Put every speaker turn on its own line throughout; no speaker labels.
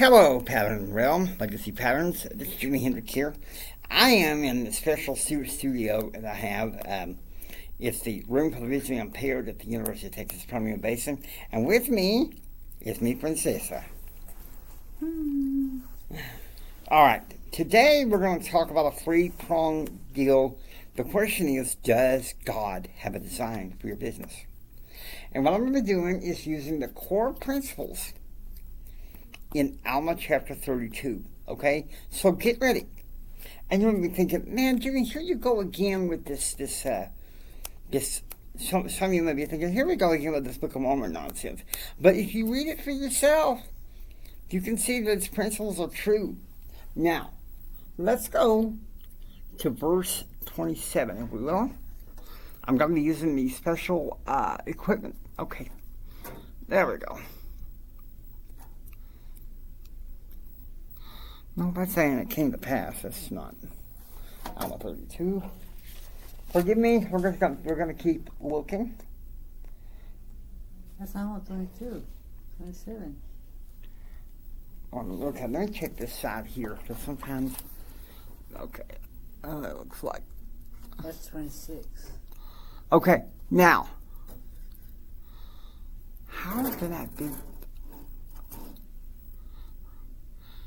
Hello, Pattern Realm, Legacy Patterns. This is Jimmy Hendrick here. I am in the special studio that I have. It's the Room for the Visually Impaired at the University of Texas Permian Basin. And with me is mi princesa. All right, today we're going to talk about a three-pronged deal. The question is, does God have a design for your business? And what I'm going to be doing is using the core principles in Allma Chapter 32, okay? So get ready. And you're going to be thinking, man, Jimmy, here you go again with some of you may be thinking, here we go again with this Book of Mormon nonsense. But if you read it for yourself, you can see that its principles are true. Now, let's go to verse 27, if we will. I'm going to be using the special equipment. Okay, there we go. No, by saying it came to pass, that's not Alma 32. Forgive me, we're gonna keep looking.
That's Alma 22, 27.
Okay, let me check this side here, because sometimes, okay, that looks like.
That's 26.
Okay, now, how can that be?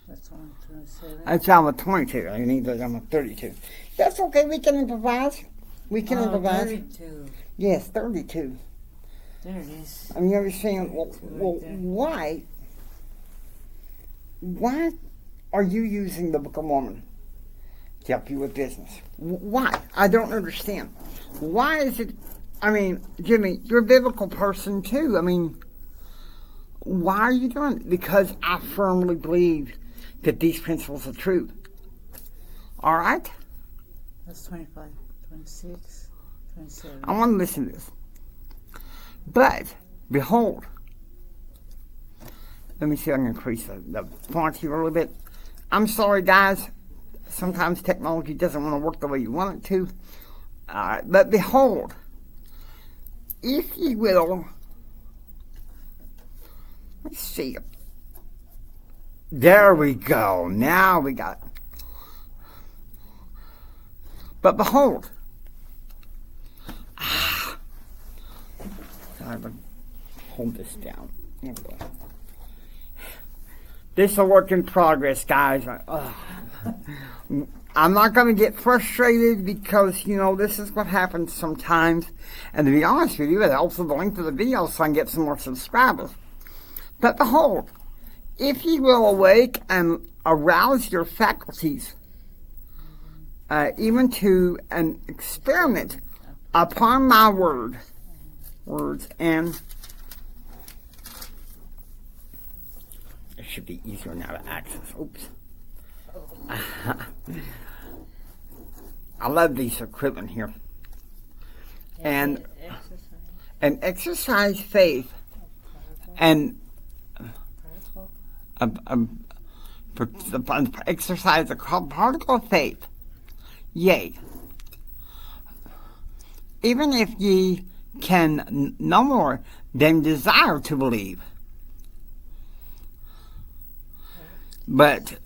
That's Alma 27.
That's Alma 22. I need Alma 32. That's okay. We can improvise. We can improvise.
32.
Yes, 32.
There it is.
I mean, you're saying, well, why are you using the Book of Mormon to help you with business? Why? I don't understand. Why is it? I mean, Jimmy, you're a biblical person too. I mean, why are you doing it? Because I firmly believe that these principles are true. All right?
That's 25, 26, 27.
I want to listen to this. But, behold, let me see if I can increase the font here a little bit. I'm sorry, guys. Sometimes technology doesn't want to work the way you want it to. But behold, if ye will, let's see. There we go. Now we got it. But behold, I'm going to hold this down. There we go. This is a work in progress, guys. I'm not going to get frustrated because, you know, this is what happens sometimes. And to be honest with you, it helps with the length of the video so I can get some more subscribers. But behold, if ye will awake and arouse your faculties, even to an experiment upon my words, and it should be easier now to access. Oops. I love these equipment here. And exercise faith and exercise a particle of faith. Yea, even if ye can no more than desire to believe. But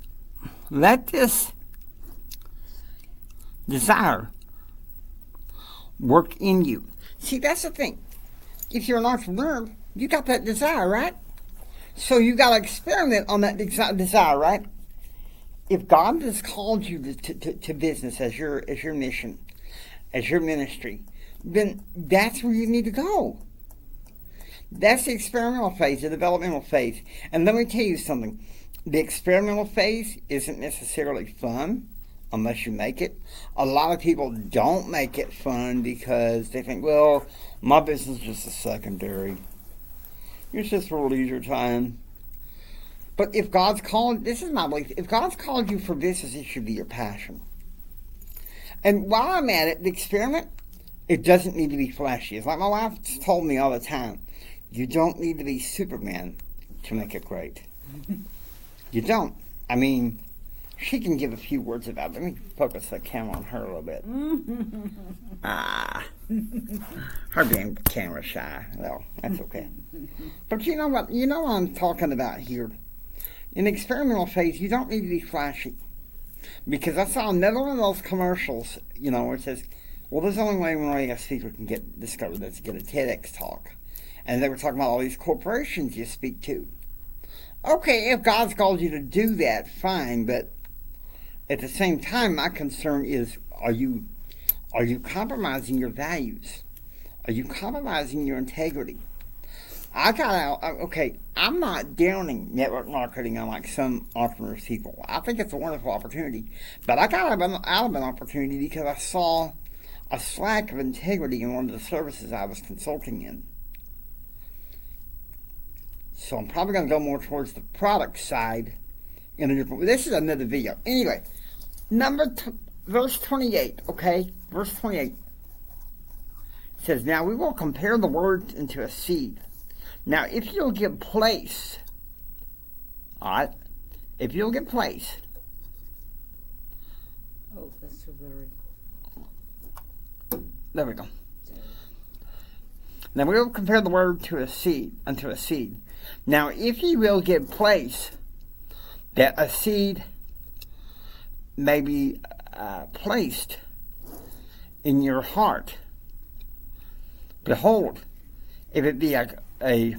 let this desire work in you. See, that's the thing. If you're an entrepreneur, you got that desire, right? So you got to experiment on that desire, right? If God has called you to business as your mission, as your ministry, then that's where you need to go. That's the experimental phase, the developmental phase. And let me tell you something. The experimental phase isn't necessarily fun unless you make it. A lot of people don't make it fun because they think, well, my business is just a secondary. It's just for leisure time. But if God's called, this is my belief, if God's called you for business, it should be your passion. And while I'm at it, the experiment, it doesn't need to be flashy. It's like my wife told me all the time, you don't need to be Superman to make it great. You don't. I mean, she can give a few words about it. Let me focus the camera on her a little bit. Her being camera shy. Well, that's okay. But you know what? You know what I'm talking about here. In the experimental phase, you don't need to be flashy. Because I saw another one of those commercials, where it says, well, there's only one way a speaker can get discovered, that's to get a TEDx talk. And they were talking about all these corporations you speak to. Okay, if God's called you to do that, fine, but at the same time, my concern is, are you compromising your values? Are you compromising your integrity? I got out, okay, I'm not downing network marketing unlike some entrepreneurs people. I think it's a wonderful opportunity. But I got out of an opportunity because I saw a slack of integrity in one of the services I was consulting in. So I'm probably going to go more towards the product side in a different way. This is another video. Anyway, verse 28, okay? Verse 28 says, now we will compare the word into a seed. Now, if you'll give place, all right, if you'll give place.
Oh, that's too blurry.
There we go. Now, we will compare the word to a seed, unto a seed. Now, if you will give place, that a seed may be placed in your heart. Behold, if it be a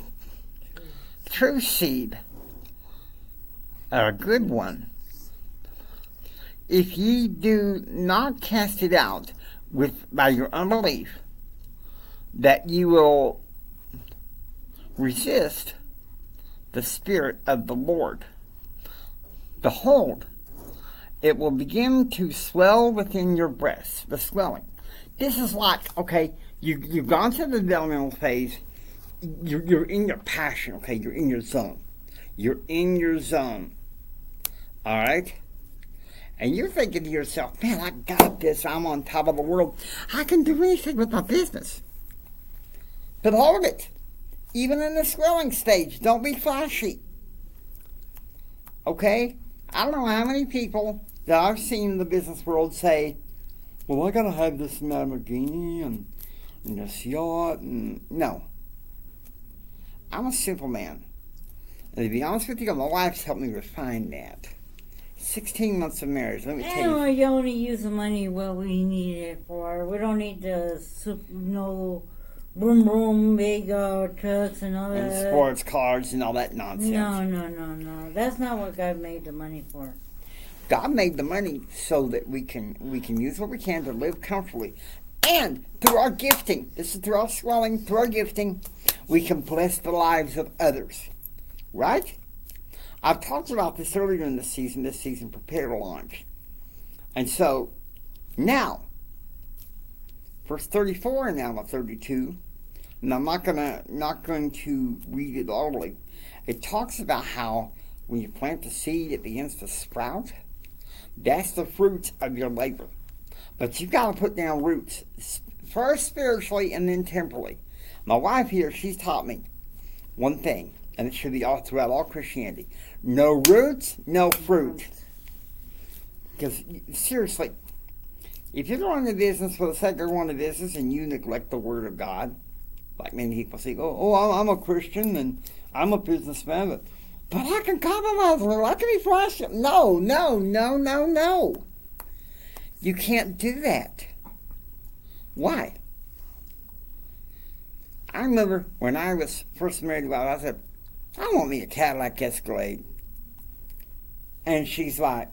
true seed, a good one, if ye do not cast it out by your unbelief, that you will resist the Spirit of the Lord. Behold, it will begin to swell within your breasts, the swelling. This is like, okay, you've gone to the developmental phase, you're in your passion, okay, you're in your zone. You're in your zone, all right? And you're thinking to yourself, man, I got this, I'm on top of the world. I can do anything with my business. But hold it. Even in the swelling stage, don't be flashy. Okay? I don't know how many people that I've seen in the business world say, well, I gotta have this Lamborghini and this yacht, and no. I'm a simple man. And to be honest with you, my wife's helped me refine that. 16 months of marriage, let me tell you.
And we only use the money what we need it for. We don't need the boom boom big trucks and all that.
And sports cars and all that nonsense.
No. That's not what God made the money for.
God made the money so that we can use what we can to live comfortably. And through our gifting, this is through our swelling, through our gifting, we can bless the lives of others. Right? I've talked about this earlier in the season. This season, prepare to launch. And so, now, verse 34 and Allma 32, and I'm not going to read it orally. It talks about how when you plant the seed, it begins to sprout. That's the fruits of your labor. But you've got to put down roots, first spiritually and then temporally. My wife here, she's taught me one thing, and it should be all throughout all Christianity. No roots, no fruit. Because, seriously, if you're going into business for the sake of going into business and you neglect the Word of God, like many people say, I'm a Christian and I'm a businessman, but I can compromise a little. I can be flashy. No. You can't do that. Why? I remember when I was first married to my wife, I said, I want me a Cadillac Escalade. And she's like,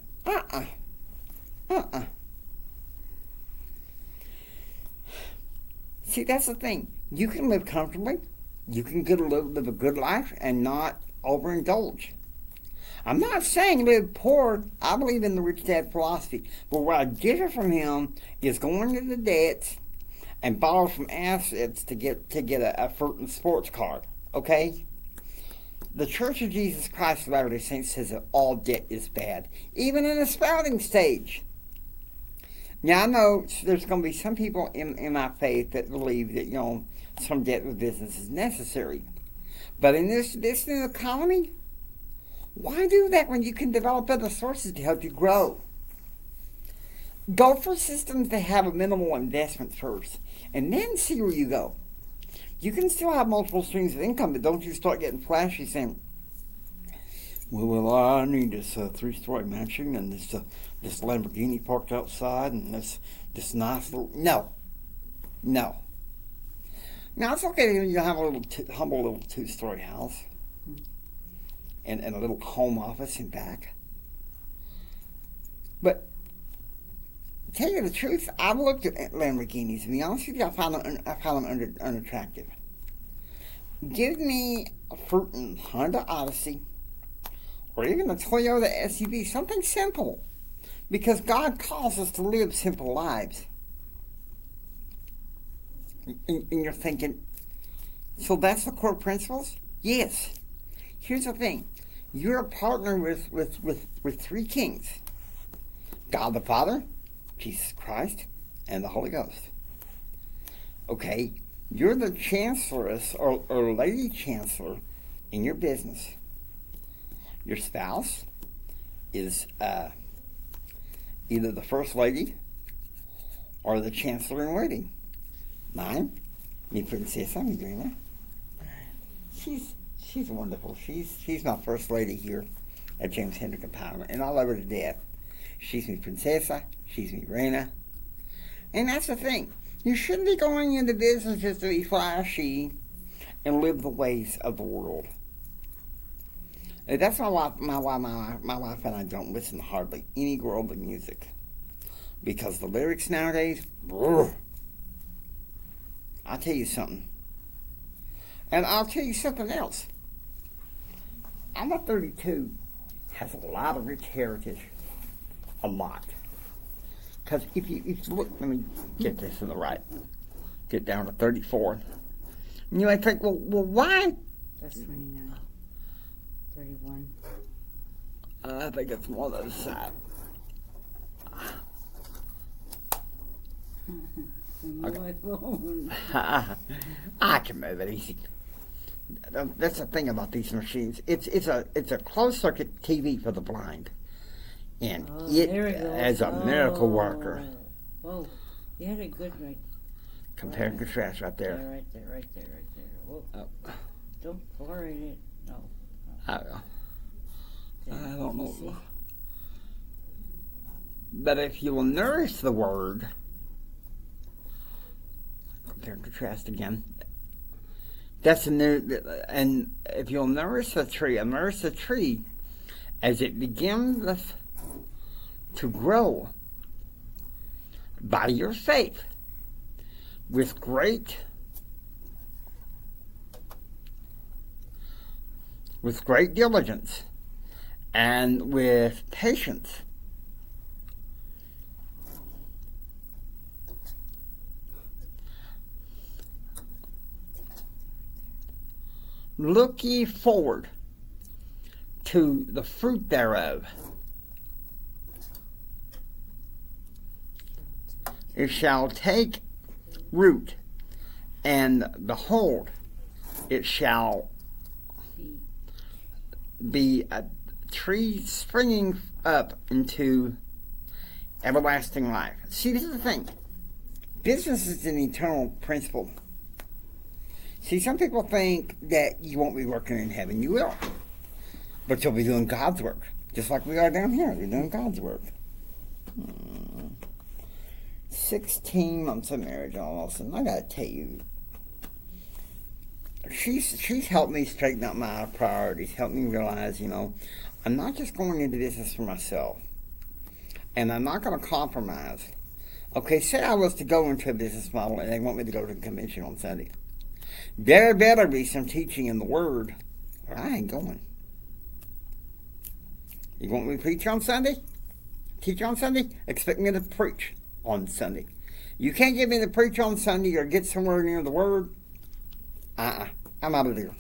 See, that's the thing. You can live comfortably. You can live a good life and not overindulge. I'm not saying live poor. I believe in the rich dad philosophy. But what I differ from him is going into the debts and borrow from assets to get a certain sports car. Okay? The Church of Jesus Christ of Latter-day Saints says that all debt is bad, even in the sprouting stage. Now, I know there's going to be some people in my faith that believe that, some debt with business is necessary. But in this new economy, why do that when you can develop other sources to help you grow? Go for systems that have a minimal investment first, and then see where you go. You can still have multiple streams of income, but don't you start getting flashy saying, Well, I need this 3-story mansion and this Lamborghini parked outside and this nice little... No. No. Now, it's okay if you have a little humble little 2-story house and a little home office in back. But, to tell you the truth, I've looked at Lamborghinis. To be honest with you, I found them unattractive. Give me a fruitin' Honda Odyssey or even a Toyota SUV, something simple. Because God calls us to live simple lives. And you're thinking, so that's the core principles? Yes. Here's the thing. You're a partner with 3 kings. God the Father, Jesus Christ, and the Holy Ghost. Okay, you're the chancelloress or lady chancellor in your business. Your spouse is either the first lady or the chancellor in waiting. Mine, mi princesa, mi reina. She's wonderful. She's my first lady here at James Hendrick Empowerment, and I love her to death. She's mi princesa. She's mi reina. And that's the thing. You shouldn't be going into business just to be flashy and live the ways of the world. And that's my wife and I don't listen to hardly any worldly music. Because the lyrics nowadays, brr, I'll tell you something. And I'll tell you something else. Allma 32 has a lot of rich heritage. A lot. Because if you look, let me get this in the right. Get down to 34. And you might think, well, why?
That's 29. 31.
I think it's more than that. Okay. I can move it easy. That's the thing about these machines. It's a closed circuit TV for the blind, and it as a miracle worker.
Whoa, you had a good right.
Compare and contrast right there.
Right there. Whoa. Oh. Don't forward it. No.
I don't know. But if you will nourish the word, compare and contrast again. That's a new, and if you'll nourish the tree as it begins to grow by your faith with great diligence and with patience. Look ye forward to the fruit thereof. It shall take root, and behold, it shall be a tree springing up into everlasting life. See, this is the thing. Business is an eternal principle. See, some people think that you won't be working in heaven. You will. But you'll be doing God's work. Just like we are down here. We're doing God's work. 16 months of marriage almost. And I got to tell you, she's helped me straighten out my priorities. Helped me realize, I'm not just going into business for myself. And I'm not going to compromise. Okay, say I was to go into a business model and they want me to go to a convention on Sunday. There better be some teaching in the Word, or I ain't going. You want me to preach on Sunday? Teach on Sunday? Expect me to preach on Sunday. You can't get me to preach on Sunday or get somewhere near the Word. I'm out of there.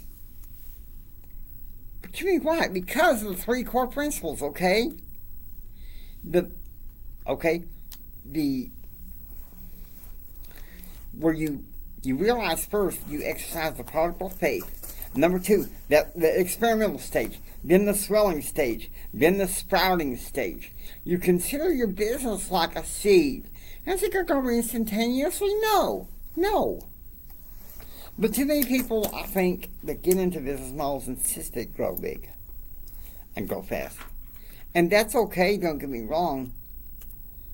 But you mean why? Because of the 3 core principles, okay? Where you realize first you exercise the particle of faith. Number 2, the experimental stage, then the swelling stage, then the sprouting stage. You consider your business like a seed. Is it going to grow instantaneously? No. But too many people, I think, that get into business models insist they grow big. and go fast. And that's okay, don't get me wrong,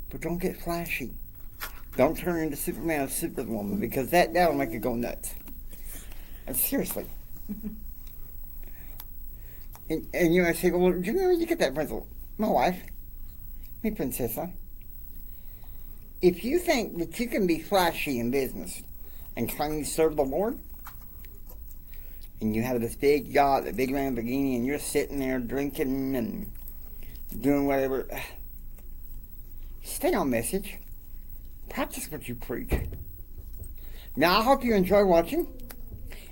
but don't get flashy. Don't turn into Superman or Superwoman, because that'll make you go nuts. And seriously. And you might say, well, do you know where you get that principle? My wife, mi princesa. If you think that you can be flashy in business and claim you serve the Lord, and you have this big yacht, a big Lamborghini, and you're sitting there drinking and doing whatever, stay on message. Practice what you preach. Now, I hope you enjoy watching.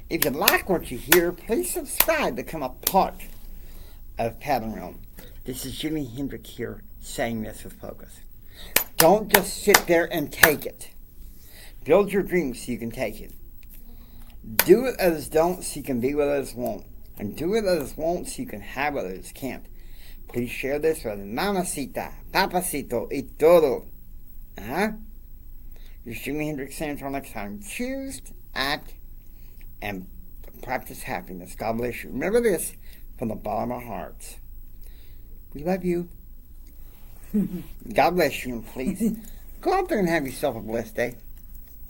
If you like what you hear, please subscribe to become a part of Pattern Realm. This is Jimi Hendrix here, saying this with focus. Don't just sit there and take it. Build your dreams so you can take it. Do what others don't so you can be what others won't. And do what others won't so you can have what others can't. Please share this with Mamacita, Papacito, y todo. Your Jimi Hendrix saying until next time. Choose, act, and practice happiness. God bless you. Remember this from the bottom of our hearts. We love you. God bless you, and please go out there and have yourself a blessed day.